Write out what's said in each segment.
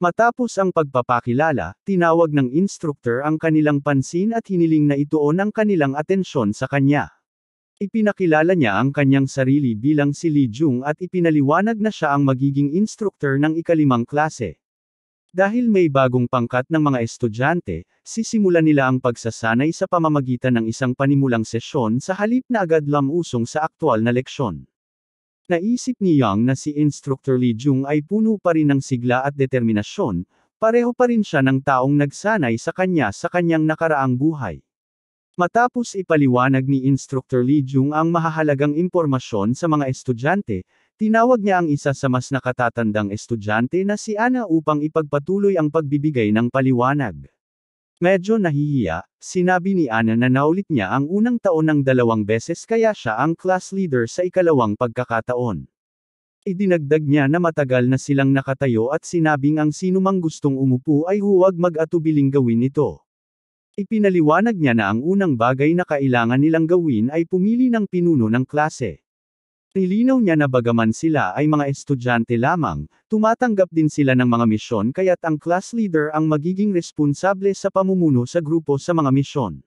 Matapos ang pagpapakilala, tinawag ng instructor ang kanilang pansin at hiniling na ituon ang kanilang atensyon sa kanya. Ipinakilala niya ang kanyang sarili bilang si Lee Jung at ipinaliwanag na siya ang magiging instructor ng ikalimang klase. Dahil may bagong pangkat ng mga estudyante, sisimulan nila ang pagsasanay sa pamamagitan ng isang panimulang sesyon sa halip na agad lamusong sa aktwal na leksyon. Naisip ni Yang na si Instructor Lee Jung ay puno pa rin ng sigla at determinasyon, pareho pa rin siya ng taong nagsanay sa kanya sa kanyang nakaraang buhay. Matapos ipaliwanag ni Instructor Lee Jung ang mahahalagang impormasyon sa mga estudyante, tinawag niya ang isa sa mas nakatatandang estudyante na si Ana upang ipagpatuloy ang pagbibigay ng paliwanag. Medyo nahihiya, sinabi ni Ana na naulit niya ang unang taon ng 2 beses kaya siya ang class leader sa ikalawang pagkakataon. Idinagdag niya na matagal na silang nakatayo at sinabing ang sinumang gustong umupo ay huwag mag-atubiling gawin ito. Ipinaliwanag niya na ang unang bagay na kailangan nilang gawin ay pumili ng pinuno ng klase. Nilinaw niya na bagaman sila ay mga estudyante lamang, tumatanggap din sila ng mga misyon kaya't ang class leader ang magiging responsable sa pamumuno sa grupo sa mga misyon.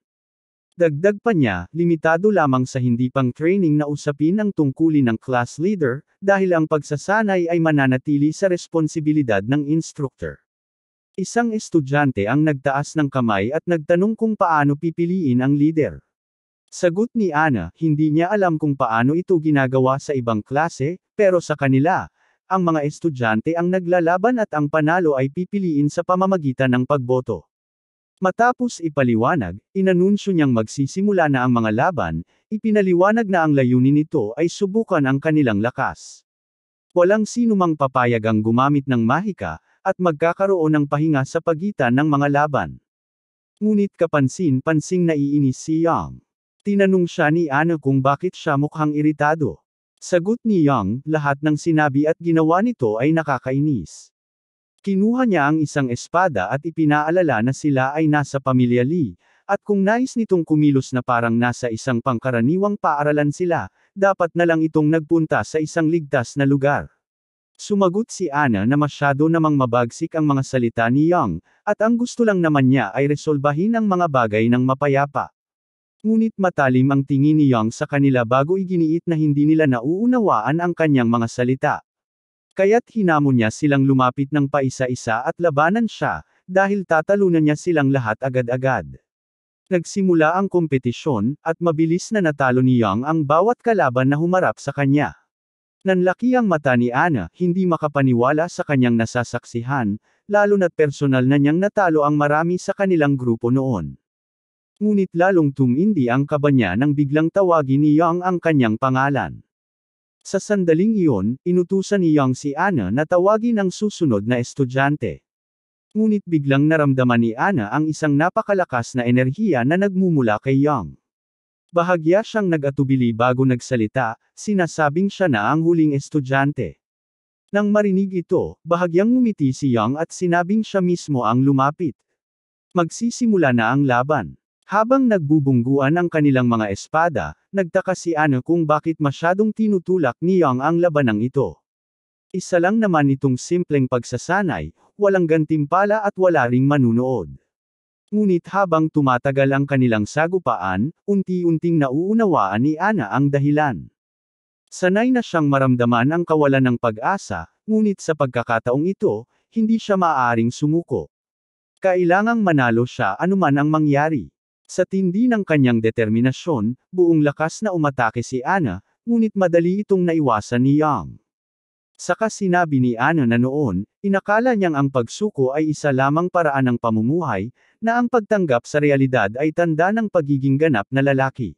Dagdag pa niya, limitado lamang sa hindi pang training na usapin ang tungkulin ng class leader, dahil ang pagsasanay ay mananatili sa responsibilidad ng instructor. Isang estudyante ang nagtaas ng kamay at nagtanong kung paano pipiliin ang leader. Sagot ni Ana, hindi niya alam kung paano ito ginagawa sa ibang klase, pero sa kanila, ang mga estudyante ang naglalaban at ang panalo ay pipiliin sa pamamagitan ng pagboto. Matapos ipaliwanag, inanunsyo niyang magsisimula na ang mga laban, ipinaliwanag na ang layunin nito ay subukan ang kanilang lakas. Walang sinumang papayag ang gumamit ng mahika, at magkakaroon ng pahinga sa pagitan ng mga laban. Ngunit kapansin-pansing naiinis si Yang. Tinanong siya ni Ana kung bakit siya mukhang iritado. Sagot ni Yang, lahat ng sinabi at ginawa nito ay nakakainis. Kinuha niya ang isang espada at ipinaalala na sila ay nasa pamilya Lee, at kung nais nitong kumilos na parang nasa isang pangkaraniwang paaralan sila, dapat na lang itong nagpunta sa isang ligtas na lugar. Sumagot si Ana na masyado namang mabagsik ang mga salita ni Yang, at ang gusto lang naman niya ay resolbahin ang mga bagay ng mapayapa. Ngunit matalim ang tingin ni Yang sa kanila bago iginiit na hindi nila nauunawaan ang kanyang mga salita. Kaya't hinamon niya silang lumapit ng paisa-isa at labanan siya, dahil tatalunan niya silang lahat agad-agad. Nagsimula ang kompetisyon, at mabilis na natalo ni Yang ang bawat kalaban na humarap sa kanya. Nanlaki ang mata ni Ana, hindi makapaniwala sa kanyang nasasaksihan, lalo na't personal na niyang natalo ang marami sa kanilang grupo noon. Ngunit lalong tumindi ang kaba niya nang biglang tawagin ni Yang ang kanyang pangalan. Sa sandaling iyon, inutusan ni Yang si Ana na tawagin ang susunod na estudyante. Ngunit biglang naramdaman ni Ana ang isang napakalakas na enerhiya na nagmumula kay Yang. Bahagya siyang nag-atubili bago nagsalita, sinasabing siya na ang huling estudyante. Nang marinig ito, bahagyang ngumiti si Yang at sinabing siya mismo ang lumapit. Magsisimula na ang laban. Habang nagbubungguan ang kanilang mga espada, nagtaka si Ana kung bakit masyadong tinutulak ni Yang ang labanang ito. Isa lang naman itong simpleng pagsasanay, walang gantimpala at wala ring manunood. Ngunit habang tumatagal ang kanilang sagupaan, unti-unting nauunawaan ni Ana ang dahilan. Sanay na siyang maramdaman ang kawalan ng pag-asa, ngunit sa pagkakataong ito, hindi siya maaaring sumuko. Kailangang manalo siya anuman ang mangyari. Sa tindi ng kanyang determinasyon, buong lakas na umatake si Ana, ngunit madali itong naiwasan ni Yang. Saka sinabi ni Ana na noon, inakala niyang ang pagsuko ay isa lamang paraan ng pamumuhay, na ang pagtanggap sa realidad ay tanda ng pagiging ganap na lalaki.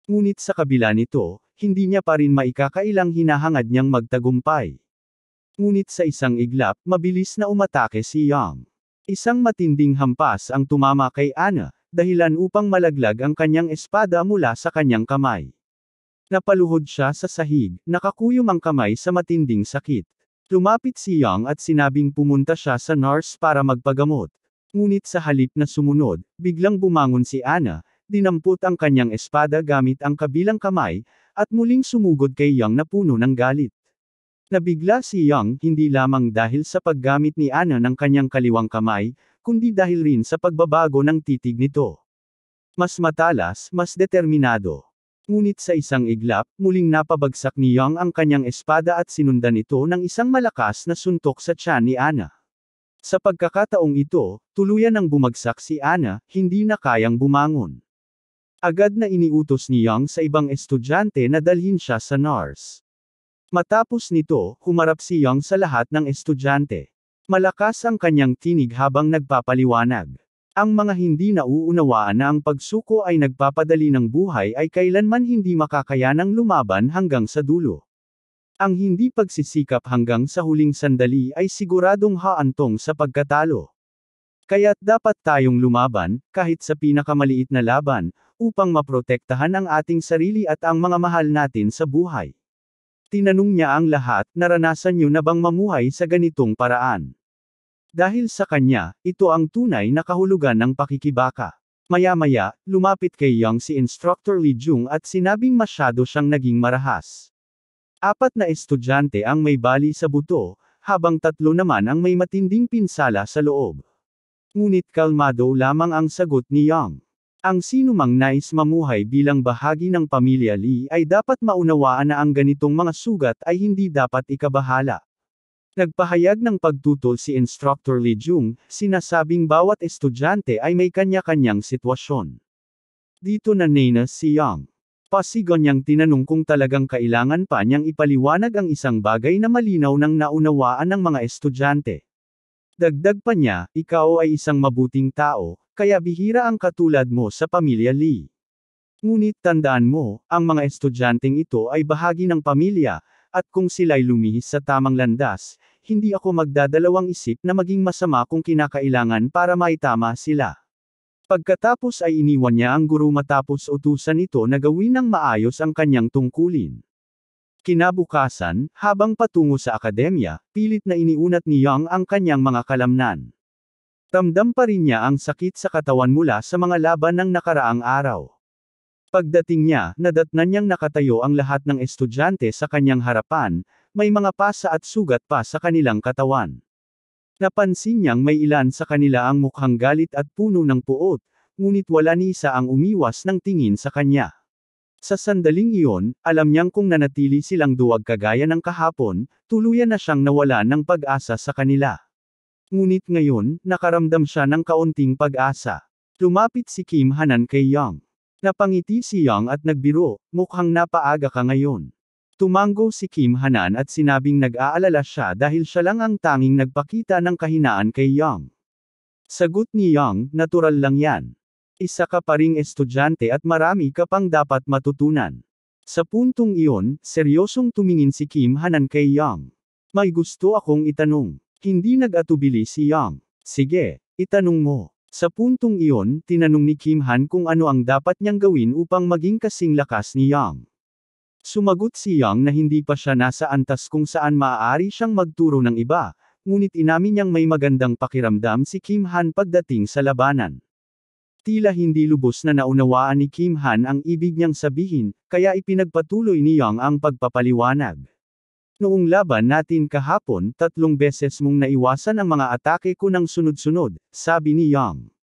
Ngunit sa kabila nito, hindi niya pa rin maikakailang hinahangad niyang magtagumpay. Ngunit sa isang iglap, mabilis na umatake si Yang. Isang matinding hampas ang tumama kay Ana, dahilan upang malaglag ang kanyang espada mula sa kanyang kamay. Napaluhod siya sa sahig, nakakuyom ang kamay sa matinding sakit. Lumapit si Yang at sinabing pumunta siya sa nurse para magpagamot. Ngunit sa halip na sumunod, biglang bumangon si Ana, dinampot ang kanyang espada gamit ang kabilang kamay, at muling sumugod kay Yang na puno ng galit. Nabigla si Young hindi lamang dahil sa paggamit ni Ana ng kanyang kaliwang kamay, kundi dahil rin sa pagbabago ng titig nito. Mas matalas, mas determinado. Ngunit sa isang iglap, muling napabagsak ni Young ang kanyang espada at sinundan ito ng isang malakas na suntok sa tiyan ni Ana. Sa pagkakataong ito, tuluyan nang bumagsak si Ana, hindi na kayang bumangon. Agad na iniutos ni Young sa ibang estudyante na dalhin siya sa nurse. Matapos nito, humarap si Young sa lahat ng estudyante. Malakas ang kanyang tinig habang nagpapaliwanag. Ang mga hindi nauunawaan na ang pagsuko ay nagpapadali ng buhay ay kailanman hindi makakayanang lumaban hanggang sa dulo. Ang hindi pagsisikap hanggang sa huling sandali ay siguradong haantong sa pagkatalo. Kaya't dapat tayong lumaban, kahit sa pinakamaliit na laban, upang maprotektahan ang ating sarili at ang mga mahal natin sa buhay. Tinanong niya ang lahat, naranasan niyo na bang mamuhay sa ganitong paraan? Dahil sa kanya, ito ang tunay na kahulugan ng pakikibaka. Maya-maya, lumapit kay Young si Instructor Lee Jung at sinabing masyado siyang naging marahas. 4 na estudyante ang may bali sa buto, habang 3 naman ang may matinding pinsala sa loob. Ngunit kalmado lamang ang sagot ni Young. Ang sinumang nais mamuhay bilang bahagi ng pamilya Lee ay dapat maunawaan na ang ganitong mga sugat ay hindi dapat ikabahala. Nagpahayag ng pagtutol si Instructor Lee Jung, sinasabing bawat estudyante ay may kanya-kanyang sitwasyon. Dito na nanas si Young. Pasigon niyang tinanong kung talagang kailangan pa niyang ipaliwanag ang isang bagay na malinaw nang naunawaan ng mga estudyante. Dagdag pa niya, ikaw ay isang mabuting tao, kaya bihira ang katulad mo sa pamilya Lee. Ngunit tandaan mo, ang mga estudyanteng ito ay bahagi ng pamilya, at kung sila'y lumihis sa tamang landas, hindi ako magdadalawang isip na maging masama kung kinakailangan para maitama sila. Pagkatapos ay iniwan niya ang guro matapos utusan ito na gawin ng maayos ang kanyang tungkulin. Kinabukasan, habang patungo sa akademya, pilit na iniunat ni Young ang kanyang mga kalamnan. Ramdam pa rin niya ang sakit sa katawan mula sa mga laban ng nakaraang araw. Pagdating niya, nadatnan niyang nakatayo ang lahat ng estudyante sa kanyang harapan, may mga pasa at sugat pa sa kanilang katawan. Napansin niyang may ilan sa kanila ang mukhang galit at puno ng puot, ngunit wala ni isa ang umiwas ng tingin sa kanya. Sa sandaling iyon, alam niyang kung nanatili silang duwag kagaya ng kahapon, tuluyan na siyang nawala ng pag-asa sa kanila. Ngunit ngayon, nakaramdam siya ng kaunting pag-asa. Lumapit si Kim Hanan kay Young. Napangiti si Young at nagbiro, mukhang napaaga ka ngayon. Tumango si Kim Hanan at sinabing nag-aalala siya dahil siya lang ang tanging nagpakita ng kahinaan kay Young. Sagot ni Young, natural lang yan. Isa ka pa ring estudyante at marami ka pang dapat matutunan. Sa puntong iyon, seryosong tumingin si Kim Hanan kay Young. May gusto akong itanong. Hindi nag-atubili si Young. Sige, itanong mo. Sa puntong iyon, tinanong ni Kim Han kung ano ang dapat niyang gawin upang maging kasing lakas ni Young. Sumagot si Young na hindi pa siya nasa antas kung saan maaari siyang magturo ng iba, ngunit inamin niyang may magandang pakiramdam si Kim Han pagdating sa labanan. Tila hindi lubos na naunawaan ni Kim Han ang ibig niyang sabihin, kaya ipinagpatuloy ni Young ang pagpapaliwanag. Noong laban natin kahapon, 3 beses mong naiwasan ang mga atake ko ng sunod-sunod, sabi ni Young.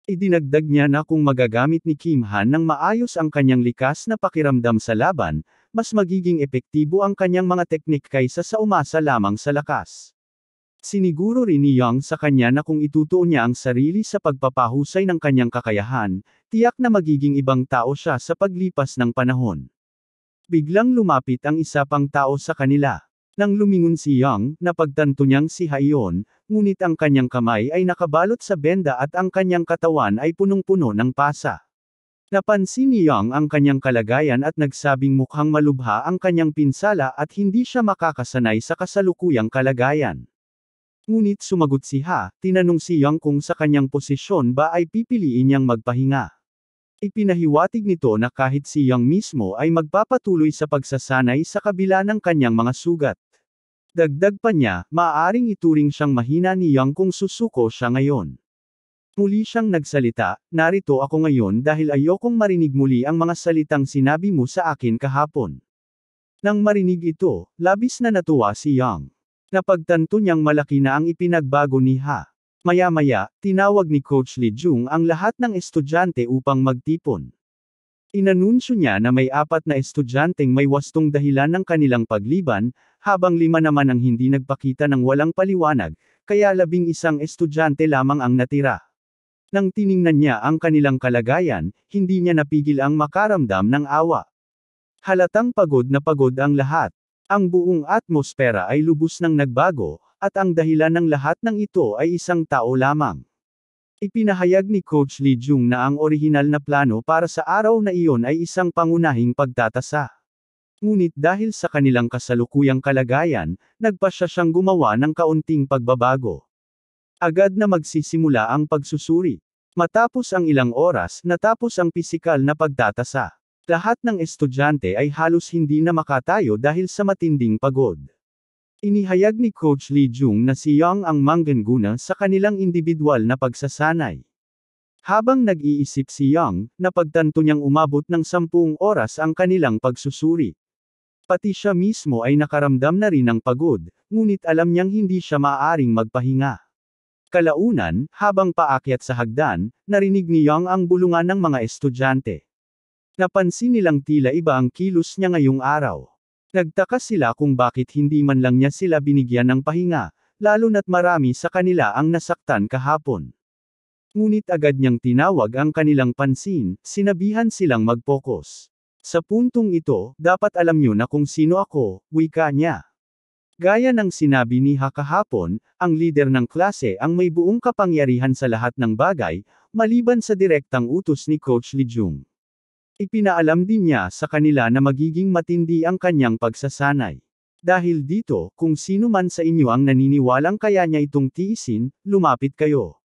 Idinagdag niya na kung magagamit ni Kim Han ng maayos ang kanyang likas na pakiramdam sa laban, mas magiging epektibo ang kanyang mga teknik kaysa sa umasa lamang sa lakas. Siniguro rin ni Young sa kanya na kung itutuon niya ang sarili sa pagpapahusay ng kanyang kakayahan, tiyak na magiging ibang tao siya sa paglipas ng panahon. Biglang lumapit ang isa pang tao sa kanila. Nang lumingon si Young, napagtanto niyang si Hayon, ngunit ang kanyang kamay ay nakabalot sa benda at ang kanyang katawan ay punong-puno ng pasa. Napansin ni Young ang kanyang kalagayan at nagsabing mukhang malubha ang kanyang pinsala at hindi siya makakasanay sa kasalukuyang kalagayan. Ngunit sumagot si Ha, tinanong si Young kung sa kanyang posisyon ba ay pipiliin niyang magpahinga. Ipinahiwatig nito na kahit si Young mismo ay magpapatuloy sa pagsasanay sa kabila ng kanyang mga sugat. Dagdag pa niya, maaaring ituring siyang mahina ni Young kung susuko siya ngayon. Muli siyang nagsalita, narito ako ngayon dahil ayokong marinig muli ang mga salitang sinabi mo sa akin kahapon. Nang marinig ito, labis na natuwa si Yang. Napagtanto niyang malaki na ang ipinagbago ni Ha. Maya-maya, tinawag ni Coach Lee Jung ang lahat ng estudyante upang magtipon. Inanunsyo niya na may 4 na estudyanteng may wastong dahilan ng kanilang pagliban, habang 5 naman ang hindi nagpakita ng walang paliwanag, kaya 11 estudyante lamang ang natira. Nang tiningnan niya ang kanilang kalagayan, hindi niya napigil ang makaramdam ng awa. Halatang pagod na pagod ang lahat. Ang buong atmosfera ay lubos nang nagbago, at ang dahilan ng lahat ng ito ay isang tao lamang. Ipinahayag ni Coach Lee Jung na ang orihinal na plano para sa araw na iyon ay isang pangunahing pagtatasa. Ngunit dahil sa kanilang kasalukuyang kalagayan, nagpasya siyang gumawa ng kaunting pagbabago. Agad na magsisimula ang pagsusuri. Matapos ang ilang oras, natapos ang pisikal na pagtatasa. Lahat ng estudyante ay halos hindi na makatayo dahil sa matinding pagod. Inihayag ni Coach Lee Jung na si Yang ang manggaguna sa kanilang individual na pagsasanay. Habang nag-iisip si Yang, napagtanto niyang umabot ng 10 oras ang kanilang pagsusuri. Pati siya mismo ay nakaramdam na rin ng pagod, ngunit alam niyang hindi siya maaaring magpahinga. Kalaunan, habang paakyat sa hagdan, narinig ni Yang ang bulungan ng mga estudyante. Napansin nilang tila iba ang kilos niya ngayong araw. Nagtaka sila kung bakit hindi man lang niya sila binigyan ng pahinga, lalo na't marami sa kanila ang nasaktan kahapon. Ngunit agad niyang tinawag ang kanilang pansin, sinabihan silang mag-focus. Sa puntong ito, dapat alam niyo na kung sino ako, wika niya. Gaya ng sinabi ni Ha kahapon, ang lider ng klase ang may buong kapangyarihan sa lahat ng bagay, maliban sa direktang utos ni Coach Lee Jung. Ipinaalam din niya sa kanila na magiging matindi ang kanyang pagsasanay. Dahil dito, kung sino man sa inyo ang naniniwalang kaya niya itong tiisin, lumapit kayo.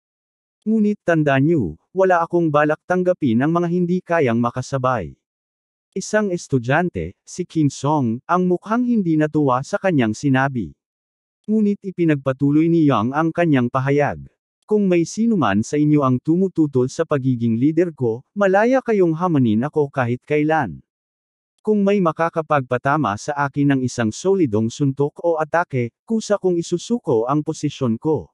Ngunit tandaan niyo, wala akong balak tanggapin ang mga hindi kayang makasabay. Isang estudyante, si Kim Song, ang mukhang hindi natuwa sa kanyang sinabi. Ngunit ipinagpatuloy ni Yang ang kanyang pahayag. Kung may sino man sa inyo ang tumututol sa pagiging leader ko, malaya kayong hamanin ako kahit kailan. Kung may makakapagpatama sa akin ng isang solidong suntok o atake, kusa kong isusuko ang posisyon ko.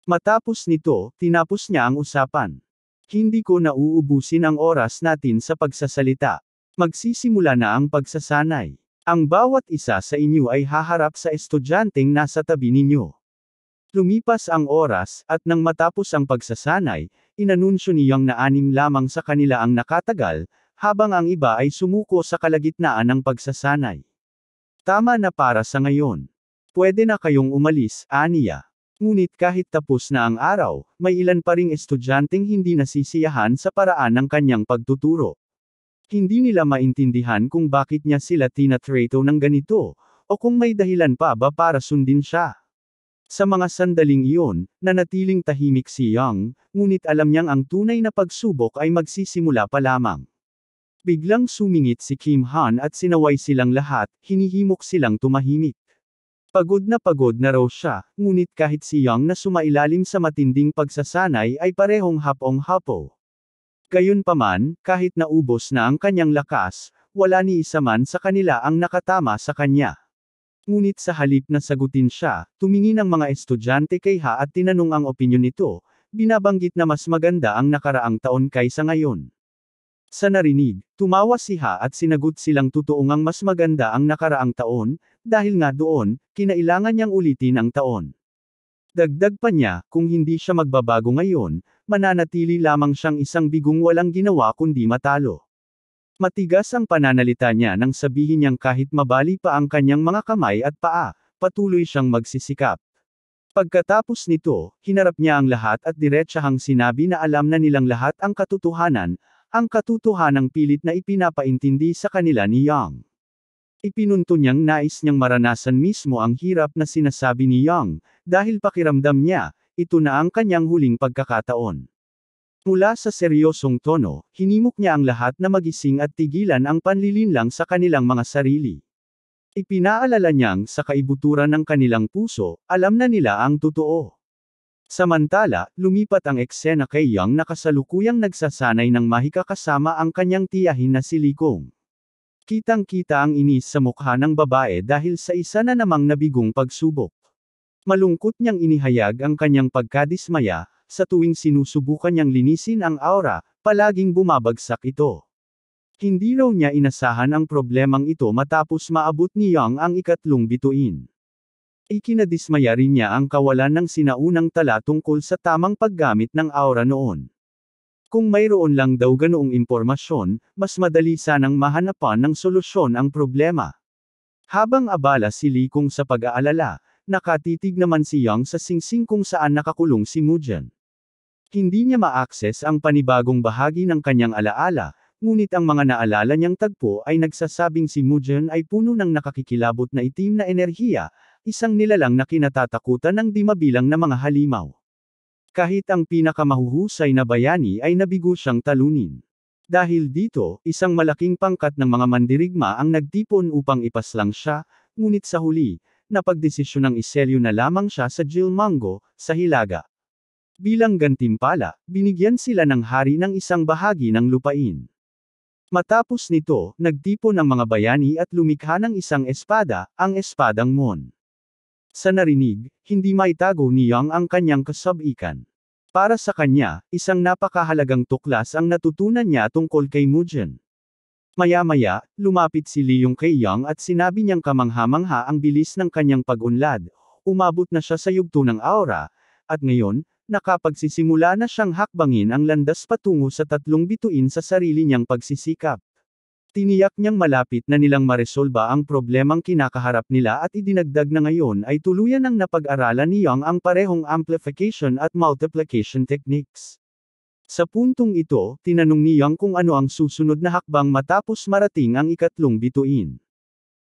Matapos nito, tinapos niya ang usapan. Hindi ko na uubusin ang oras natin sa pagsasalita. Magsisimula na ang pagsasanay. Ang bawat isa sa inyo ay haharap sa estudyanteng nasa tabi ninyo. Lumipas ang oras, at nang matapos ang pagsasanay, inanunsyo ni Yang na 6 lamang sa kanila ang nakatagal, habang ang iba ay sumuko sa kalagitnaan ng pagsasanay. Tama na para sa ngayon. Pwede na kayong umalis, aniya. Ngunit kahit tapos na ang araw, may ilan pa ring estudyanteng hindi nasisiyahan sa paraan ng kanyang pagtuturo. Hindi nila maintindihan kung bakit niya sila tinatrato ng ganito, o kung may dahilan pa ba para sundin siya. Sa mga sandaling iyon, nanatiling tahimik si Yang, ngunit alam niyang ang tunay na pagsubok ay magsisimula pa lamang. Biglang sumingit si Kim Han at sinaway silang lahat, hinihimok silang tumahimik. Pagod na raw siya, ngunit kahit si Yang na sumailalim sa matinding pagsasanay ay parehong hapong-hapo. Gayunpaman, kahit naubos na ang kanyang lakas, wala ni isa man sa kanila ang nakatama sa kanya. Ngunit sa halip na sagutin siya, tumingin ang mga estudyante kay Ha at tinanong ang opinyon nito, binabanggit na mas maganda ang nakaraang taon kaysa ngayon. Sa narinig, tumawa si Ha at sinagot silang totoong ang mas maganda ang nakaraang taon, dahil nga doon, kinailangan niyang ulitin ang taon. Dagdag pa niya, kung hindi siya magbabago ngayon, mananatili lamang siyang isang bigong walang ginawa kundi matalo. Matigas ang pananalita niya nang sabihin niyang kahit mabali pa ang kanyang mga kamay at paa, patuloy siyang magsisikap. Pagkatapos nito, hinarap niya ang lahat at diretsahang sinabi na alam na nilang lahat ang katotohanang pilit na ipinapaintindi sa kanila ni Yang. Ipinunto niyang nais niyang maranasan mismo ang hirap na sinasabi ni Yang, dahil pakiramdam niya, ito na ang kanyang huling pagkakataon. Mula sa seryosong tono, hinimok niya ang lahat na magising at tigilan ang panlilinlang sa kanilang mga sarili. Ipinaalala niyang sa kaibuturan ng kanilang puso, alam na nila ang totoo. Samantala, lumipat ang eksena kay Yang na kasalukuyang nagsasanay ng mahika kasama ang kanyang tiyahin na si Likong. Kitang-kita ang inis sa mukha ng babae dahil sa isa na namang nabigong pagsubok. Malungkot niyang inihayag ang kanyang pagkadismaya, sa tuwing sinusubukan niyang linisin ang aura, palaging bumabagsak ito. Hindi raw niya inasahan ang problemang ito matapos maabot ni Young ang ikatlong bituin. Ikinadismaya rin niya ang kawalan ng sinaunang tala tungkol sa tamang paggamit ng aura noon. Kung mayroon lang daw ganoong impormasyon, mas madali sanang mahanapan ng solusyon ang problema. Habang abala si Lee Kung sa pag-aalala, nakatitig naman si Young sa singsing kung saan nakakulong si Mujan. Hindi niya ma-access ang panibagong bahagi ng kanyang alaala, ngunit ang mga naalala niyang tagpo ay nagsasabing si Mujan ay puno ng nakakikilabot na itim na enerhiya, isang nilalang na kinatatakutan ng di mabilang na mga halimaw. Kahit ang pinakamahuhusay na bayani ay nabigo siyang talunin. Dahil dito, isang malaking pangkat ng mga mandirigma ang nagtipon upang ipaslang siya, ngunit sa huli, napagdesisyonang iselyo na lamang siya sa Jilmango, sa Hilaga. Bilang gantimpala, binigyan sila ng hari ng isang bahagi ng lupain. Matapos nito, nagtipon ang mga bayani at lumikha ng isang espada, ang Espadang Mon. Sa narinig, hindi maitago ni Young ang kanyang kasabikan. Para sa kanya, isang napakahalagang tuklas ang natutunan niya tungkol kay Mujan. Maya-maya, lumapit si Leong kay Young at sinabi niyang kamangha-mangha ang bilis ng kanyang pag-unlad, umabot na siya sa yugto ng aura, at ngayon, nakapagsisimula na siyang hakbangin ang landas patungo sa tatlong bituin sa sarili niyang pagsisikap. Tiniyak niyang malapit na nilang maresolba ang problemang kinakaharap nila at idinagdag na ngayon ay tuluyan ng napag-aralan ni Young ang parehong amplification at multiplication techniques. Sa puntong ito, tinanong ni Young kung ano ang susunod na hakbang matapos marating ang ikatlong bituin.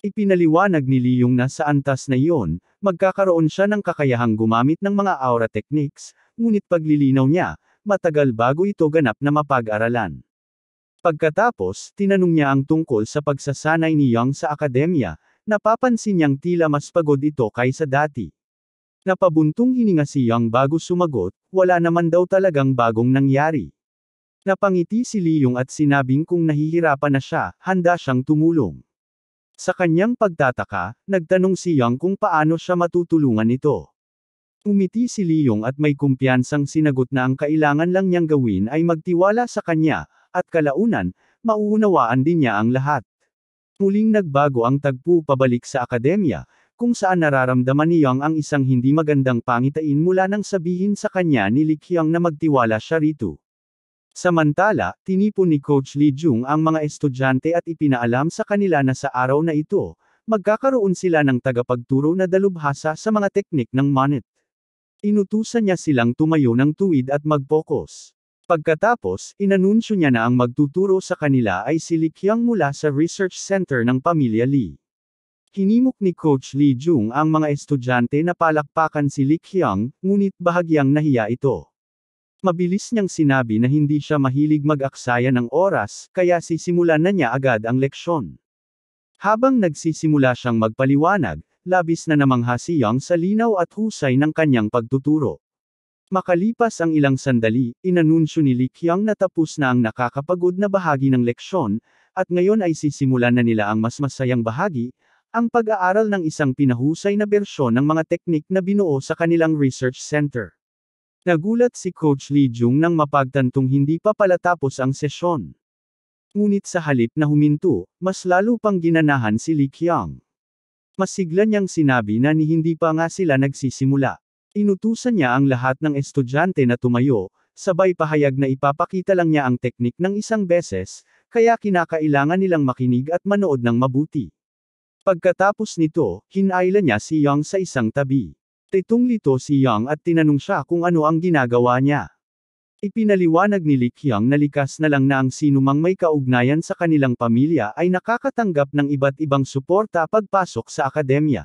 Ipinaliwanag ni Leong na sa antas na iyon, magkakaroon siya ng kakayahang gumamit ng mga aura techniques, ngunit paglilinaw niya, matagal bago ito ganap na mapag-aralan. Pagkatapos, tinanong niya ang tungkol sa pagsasanay ni Young sa akademya, napapansin niyang tila mas pagod ito kaysa dati. Napabuntong hininga si Young bago sumagot, wala naman daw talagang bagong nangyari. Napangiti si Leong at sinabing kung nahihirapan na siya, handa siyang tumulong. Sa kanyang pagtataka, nagtanong si Young kung paano siya matutulungan ito. Umiti si Leong at may kumpiyansang sinagot na ang kailangan lang niyang gawin ay magtiwala sa kanya, at kalaunan, mauunawaan din niya ang lahat. Muling nagbago ang tagpo pabalik sa akademya, kung saan nararamdaman ni Young ang isang hindi magandang pangitain mula nang sabihin sa kanya ni Lee Kyung na magtiwala siya rito. Samantala, tinipon ni Coach Lee Jung ang mga estudyante at ipinaalam sa kanila na sa araw na ito, magkakaroon sila ng tagapagturo na dalubhasa sa mga teknik ng Monet. Inutusan niya silang tumayo ng tuwid at mag-focus. Pagkatapos, inanunsyo niya na ang magtuturo sa kanila ay si Lee Kyung mula sa Research Center ng Pamilya Lee. Hinimok ni Coach Lee Jung ang mga estudyante na palakpakan si Lee Kyung, ngunit bahagyang nahiya ito. Mabilis niyang sinabi na hindi siya mahilig mag-aksaya ng oras, kaya sisimulan na niya agad ang leksyon. Habang nagsisimula siyang magpaliwanag, labis na namangha si Young sa linaw at husay ng kanyang pagtuturo. Makalipas ang ilang sandali, inanunsyo ni Lee Kyung na tapos na ang nakakapagod na bahagi ng leksyon, at ngayon ay sisimulan na nila ang mas masayang bahagi, ang pag-aaral ng isang pinahusay na bersyon ng mga teknik na binuo sa kanilang research center. Nagulat si Coach Lee Jung nang mapagtantong hindi pa pala tapos ang sesyon. Ngunit sa halip na huminto, mas lalo pang ginanahan si Lee Kyung. Masigla niyang sinabi na ni hindi pa nga sila nagsisimula. Inutusan niya ang lahat ng estudyante na tumayo, sabay pahayag na ipapakita lang niya ang teknik ng isang beses, kaya kinakailangan nilang makinig at manood ng mabuti. Pagkatapos nito, hinayla niya si Young sa isang tabi. Litong-lito si Young at tinanong siya kung ano ang ginagawa niya. Ipinaliwanag ni Lee Kyung na likas na lang na ang sinumang may kaugnayan sa kanilang pamilya ay nakakatanggap ng iba't ibang suporta pagpasok sa akademya.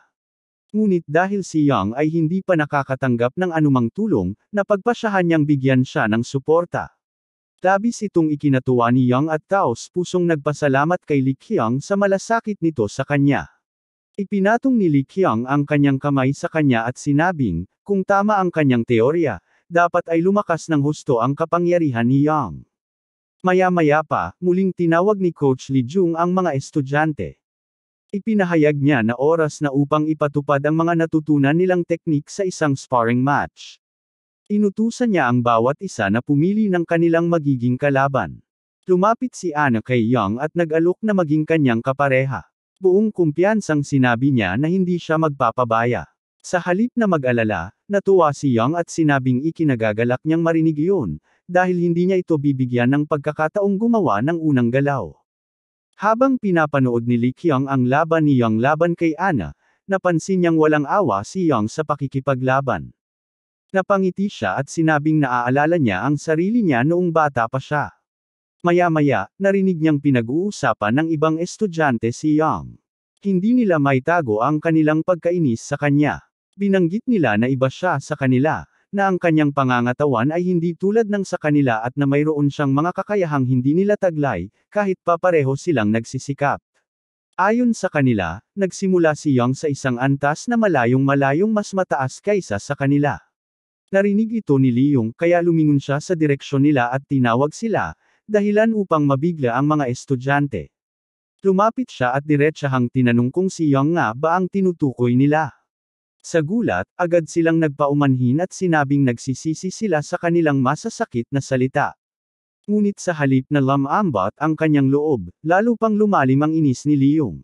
Ngunit dahil si Young ay hindi pa nakakatanggap ng anumang tulong, napagpasyahan niyang bigyan siya ng suporta. Labis itong ikinatuwa ni Young at taos pusong nagpasalamat kay Lee Kyung sa malasakit nito sa kanya. Ipinatong ni Lee Kyung ang kanyang kamay sa kanya at sinabing, kung tama ang kanyang teorya, dapat ay lumakas ng husto ang kapangyarihan ni Young. Maya-maya pa, muling tinawag ni Coach Lee Jung ang mga estudyante. Ipinahayag niya na oras na upang ipatupad ang mga natutunan nilang teknik sa isang sparring match. Inutusan niya ang bawat isa na pumili ng kanilang magiging kalaban. Lumapit si Anna kay Young at nag-alok na maging kanyang kapareha. Buong kumpiyansang sinabi niya na hindi siya magpapabaya. Sa halip na mag-alala, natuwa si Young at sinabing ikinagagalak niyang marinig iyon, dahil hindi niya ito bibigyan ng pagkakataong gumawa ng unang galaw. Habang pinapanood ni Lee Kyung ang laban ni Young laban kay Anna, napansin niyang walang awa si Young sa pakikipaglaban. Napangiti siya at sinabing naaalala niya ang sarili niya noong bata pa siya. Maya-maya, narinig niyang pinag-uusapan ng ibang estudyante si Young. Hindi nila maitago ang kanilang pagkainis sa kanya. Binanggit nila na iba siya sa kanila, na ang kanyang pangangatawan ay hindi tulad ng sa kanila at na mayroon siyang mga kakayahang hindi nila taglay, kahit pa pareho silang nagsisikap. Ayon sa kanila, nagsimula si Young sa isang antas na malayong-malayong mas mataas kaysa sa kanila. Narinig ito ni Leung kaya lumingon siya sa direksyon nila at tinawag sila, dahilan upang mabigla ang mga estudyante. Lumapit siya at diretsahang tinanong kung si Young nga ba ang tinutukoy nila. Sa gulat, agad silang nagpaumanhin at sinabing nagsisisi sila sa kanilang masasakit na salita. Ngunit sa halip na lumambot ang kanyang loob, lalo pang lumalim ang inis ni Leung.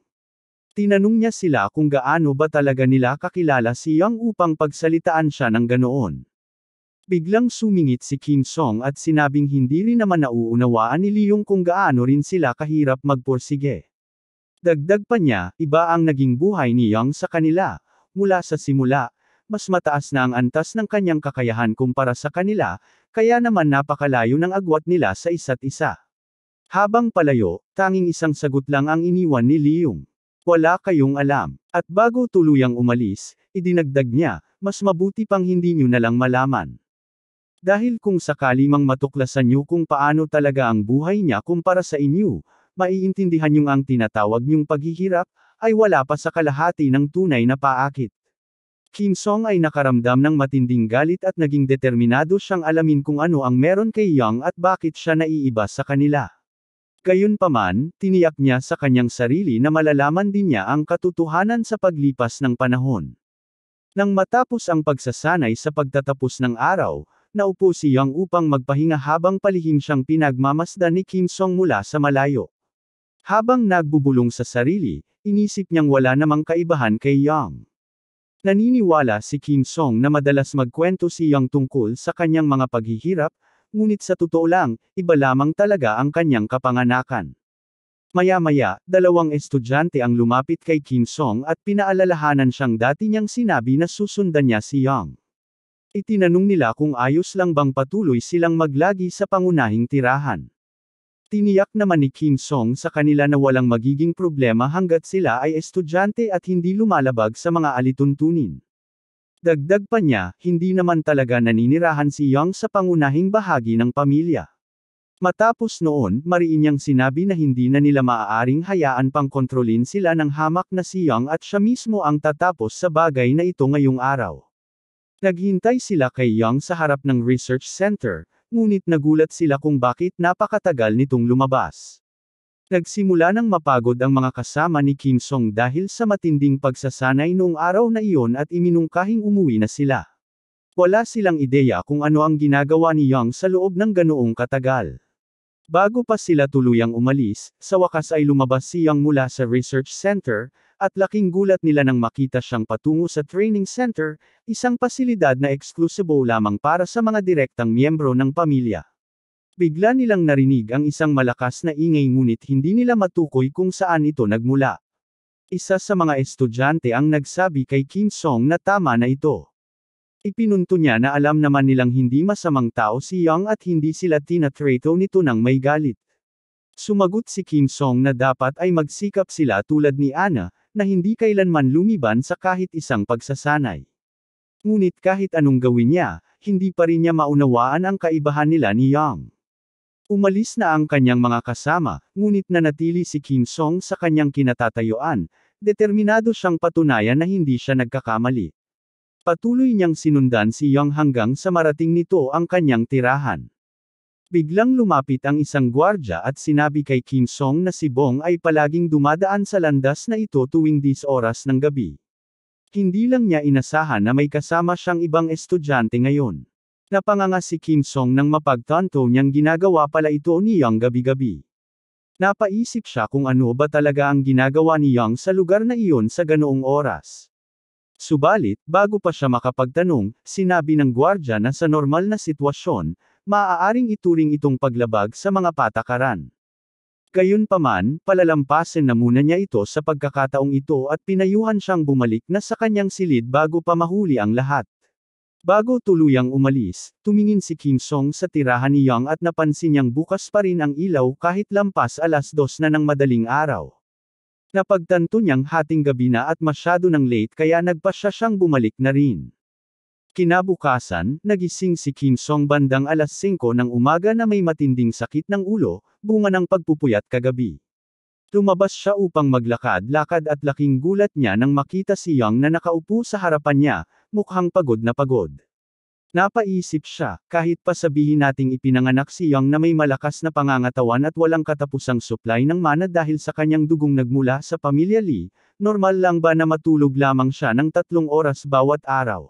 Tinanong niya sila kung gaano ba talaga nila kakilala si Young upang pagsalitaan siya ng ganoon. Biglang sumingit si Kim Song at sinabing hindi rin naman nauunawaan ni Leung kung gaano rin sila kahirap magpursige. Dagdag pa niya, iba ang naging buhay ni Young sa kanila. Mula sa simula, mas mataas na ang antas ng kanyang kakayahan kumpara sa kanila, kaya naman napakalayo ng agwat nila sa isa't isa. Habang palayo, tanging isang sagot lang ang iniwan ni Leung. Wala kayong alam. At bago tuluyang umalis, idinagdag niya, mas mabuti pang hindi niyo na lang malaman. Dahil kung sakali mang matuklasan niyo kung paano talaga ang buhay niya kumpara sa inyo, maiintindihan niyo ang tinatawag niyong paghihirap, ay wala pa sa kalahati ng tunay na paakit. Kim Song ay nakaramdam ng matinding galit at naging determinado siyang alamin kung ano ang meron kay Young at bakit siya naiiba sa kanila. Gayunpaman, tiniyak niya sa kanyang sarili na malalaman din niya ang katotohanan sa paglipas ng panahon. Nang matapos ang pagsasanay sa pagtatapos ng araw, naupo si Young upang magpahinga habang palihim siyang pinagmamasdan ni Kim Song mula sa malayo. Habang nagbubulong sa sarili, inisip niyang wala namang kaibahan kay Young. Naniniwala si Kim Song na madalas magkwento si Young tungkol sa kanyang mga paghihirap, ngunit sa totoo lang, iba lamang talaga ang kanyang kapanganakan. Maya-maya, dalawang estudyante ang lumapit kay Kim Song at pinaalalahanan siyang dati niyang sinabi na susundan niya si Young. Itinanong nila kung ayos lang bang patuloy silang maglagi sa pangunahing tirahan. Tiniyak naman ni Kim Song sa kanila na walang magiging problema hanggat sila ay estudyante at hindi lumalabag sa mga alituntunin. Dagdag pa niya, hindi naman talaga naninirahan si Young sa pangunahing bahagi ng pamilya. Matapos noon, mariin niyang sinabi na hindi na nila maaaring hayaan pang kontrolin sila ng hamak na si Young at siya mismo ang tatapos sa bagay na ito ngayong araw. Naghintay sila kay Young sa harap ng research center, ngunit nagulat sila kung bakit napakatagal nitong lumabas. Nagsimula nang mapagod ang mga kasama ni Kim Song dahil sa matinding pagsasanay noong araw na iyon at iminungkahing umuwi na sila. Wala silang ideya kung ano ang ginagawa ni Young sa loob ng ganoong katagal. Bago pa sila tuluyang umalis, sa wakas ay lumabas si Young mula sa research center, at laking gulat nila nang makita siyang patungo sa training center, isang pasilidad na eksklusibo lamang para sa mga direktang miyembro ng pamilya. Bigla nilang narinig ang isang malakas na ingay ngunit hindi nila matukoy kung saan ito nagmula. Isa sa mga estudyante ang nagsabi kay Kim Song na tama na ito. Ipinunto niya na alam naman nilang hindi masamang tao si Young at hindi sila tinatrato nito ng may galit. Sumagot si Kim Song na dapat ay magsikap sila tulad ni Anna, na hindi kailanman lumiban sa kahit isang pagsasanay. Ngunit kahit anong gawin niya, hindi pa rin niya maunawaan ang kaibahan nila ni Young. Umalis na ang kanyang mga kasama, ngunit nanatili si Kim Song sa kanyang kinatatayuan, determinado siyang patunayan na hindi siya nagkakamali. Patuloy niyang sinundan si Young hanggang sa marating nito ang kanyang tirahan. Biglang lumapit ang isang gwardya at sinabi kay Kim Song na si Bong ay palaging dumadaan sa landas na ito tuwing 10 oras ng gabi. Hindi lang niya inasahan na may kasama siyang ibang estudyante ngayon. Napanganga si Kim Song nang mapagtanto niyang ginagawa pala ito ni Young gabi-gabi. Napaisip siya kung ano ba talaga ang ginagawa ni Young sa lugar na iyon sa ganoong oras. Subalit, bago pa siya makapagtanong, sinabi ng gwardya na sa normal na sitwasyon, maaaring ituring itong paglabag sa mga patakaran. Gayunpaman, palalampasin na muna niya ito sa pagkakataong ito at pinayuhan siyang bumalik na sa kanyang silid bago pa mahuli ang lahat. Bago tuluyang umalis, tumingin si Kim Song sa tirahan ni Young at napansin niyang bukas pa rin ang ilaw kahit lampas 2:00 na ng madaling araw. Napagtanto niyang hating gabi na at masyado nang late kaya nagpasya siyang bumalik na rin. Kinabukasan, nagising si Kim Song bandang 5:00 ng umaga na may matinding sakit ng ulo, bunga ng pagpupuyat kagabi. Lumabas siya upang maglakad-lakad at laking gulat niya nang makita si Young na nakaupo sa harapan niya, mukhang pagod na pagod. Napaisip siya, kahit pa sabihin nating ipinanganak si Young na may malakas na pangangatawan at walang katapusang supply ng mana dahil sa kanyang dugong nagmula sa pamilya Lee, normal lang ba na matulog lamang siya ng 3 oras bawat araw?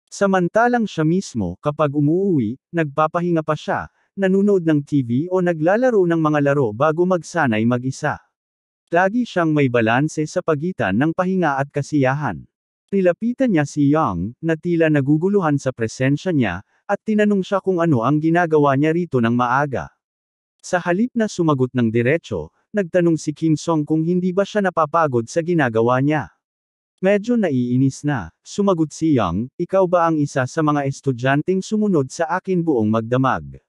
Samantalang siya mismo, kapag umuuwi, nagpapahinga pa siya, nanonood ng TV o naglalaro ng mga laro bago magsanay mag-isa. Lagi siyang may balanse sa pagitan ng pahinga at kasiyahan. Nilapitan niya si Young, na tila naguguluhan sa presensya niya, at tinanong siya kung ano ang ginagawa niya rito ng maaga. Sa halip na sumagot ng diretso, nagtanong si Kim Song kung hindi ba siya napapagod sa ginagawa niya. Medyo naiinis na, sumagot si Young, ikaw ba ang isa sa mga estudyanteng sumunod sa akin buong magdamag?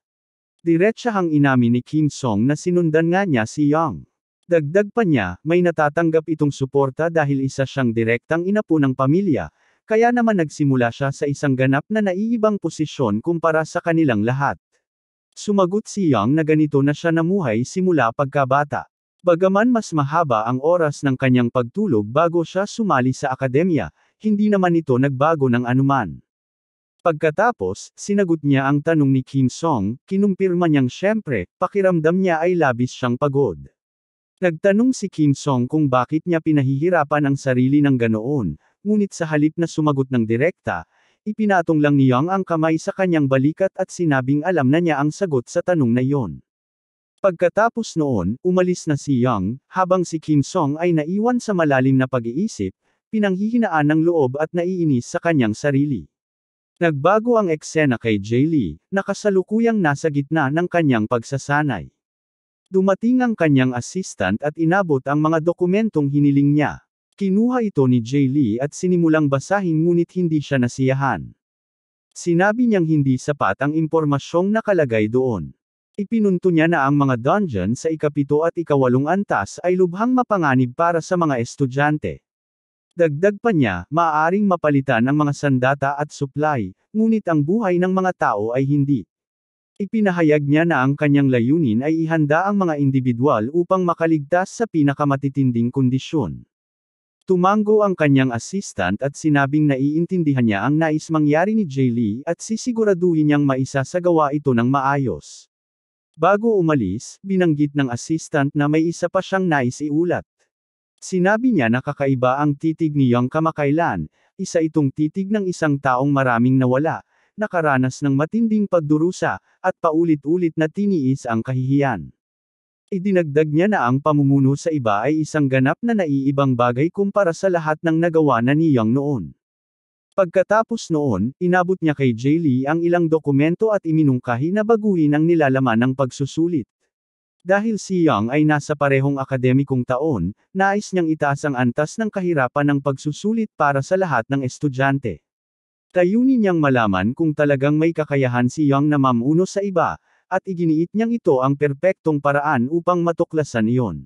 Diretsahang inamin ni Kim Song na sinundan nga niya si Young. Dagdag pa niya, may natatanggap itong suporta dahil isa siyang direktang inapo ng pamilya, kaya naman nagsimula siya sa isang ganap na naiibang posisyon kumpara sa kanilang lahat. Sumagot si Young na ganito na siya namuhay simula pagkabata. Bagaman mas mahaba ang oras ng kanyang pagtulog bago siya sumali sa akademya, hindi naman ito nagbago ng anuman. Pagkatapos, sinagot niya ang tanong ni Kim Song, kinumpirma niyang syempre, pakiramdam niya ay labis siyang pagod. Nagtanong si Kim Song kung bakit niya pinahihirapan ang sarili ng ganoon, ngunit sa halip na sumagot ng direkta, ipinatong lang ni Young ang kamay sa kanyang balikat at sinabing alam na niya ang sagot sa tanong na iyon. Pagkatapos noon, umalis na si Young, habang si Kim Song ay naiwan sa malalim na pag-iisip, pinanghihinaan ng loob at naiinis sa kanyang sarili. Nagbago ang eksena kay Jae Lee, na kasalukuyang nasa gitna ng kanyang pagsasanay. Dumating ang kanyang assistant at inabot ang mga dokumentong hiniling niya. Kinuha ito ni Jae Lee at sinimulang basahin ngunit hindi siya nasiyahan. Sinabi niyang hindi sapat ang impormasyong nakalagay doon. Ipinunto niya na ang mga dungeon sa ika-7 at ika-8 antas ay lubhang mapanganib para sa mga estudyante. Dagdag pa niya, maaaring mapalitan ang mga sandata at supply, ngunit ang buhay ng mga tao ay hindi. Ipinahayag niya na ang kanyang layunin ay ihanda ang mga individual upang makaligtas sa pinakamatitinding kondisyon. Tumango ang kanyang assistant at sinabing naiintindihan niya ang nais mangyari ni Jae Lee at sisiguraduhin niyang maisasagawa ito ng maayos. Bago umalis, binanggit ng assistant na may isa pa siyang nais iulat. Sinabi niya na kakaiba ang titig ni Young kamakailan, isa itong titig ng isang taong maraming nawala, nakaranas ng matinding pagdurusa, at paulit-ulit na tiniis ang kahihiyan. Idinagdag niya na ang pamumuno sa iba ay isang ganap na naiibang bagay kumpara sa lahat ng nagawa na ni Young noon. Pagkatapos noon, inabot niya kay Jae Lee ang ilang dokumento at iminungkahi na baguhin ang nilalaman ng pagsusulit. Dahil si Young ay nasa parehong akademikong taon, nais niyang itaas ang antas ng kahirapan ng pagsusulit para sa lahat ng estudyante. Tayunin niyang malaman kung talagang may kakayahan si Young na mamuno sa iba, at iginiit niyang ito ang perpektong paraan upang matuklasan iyon.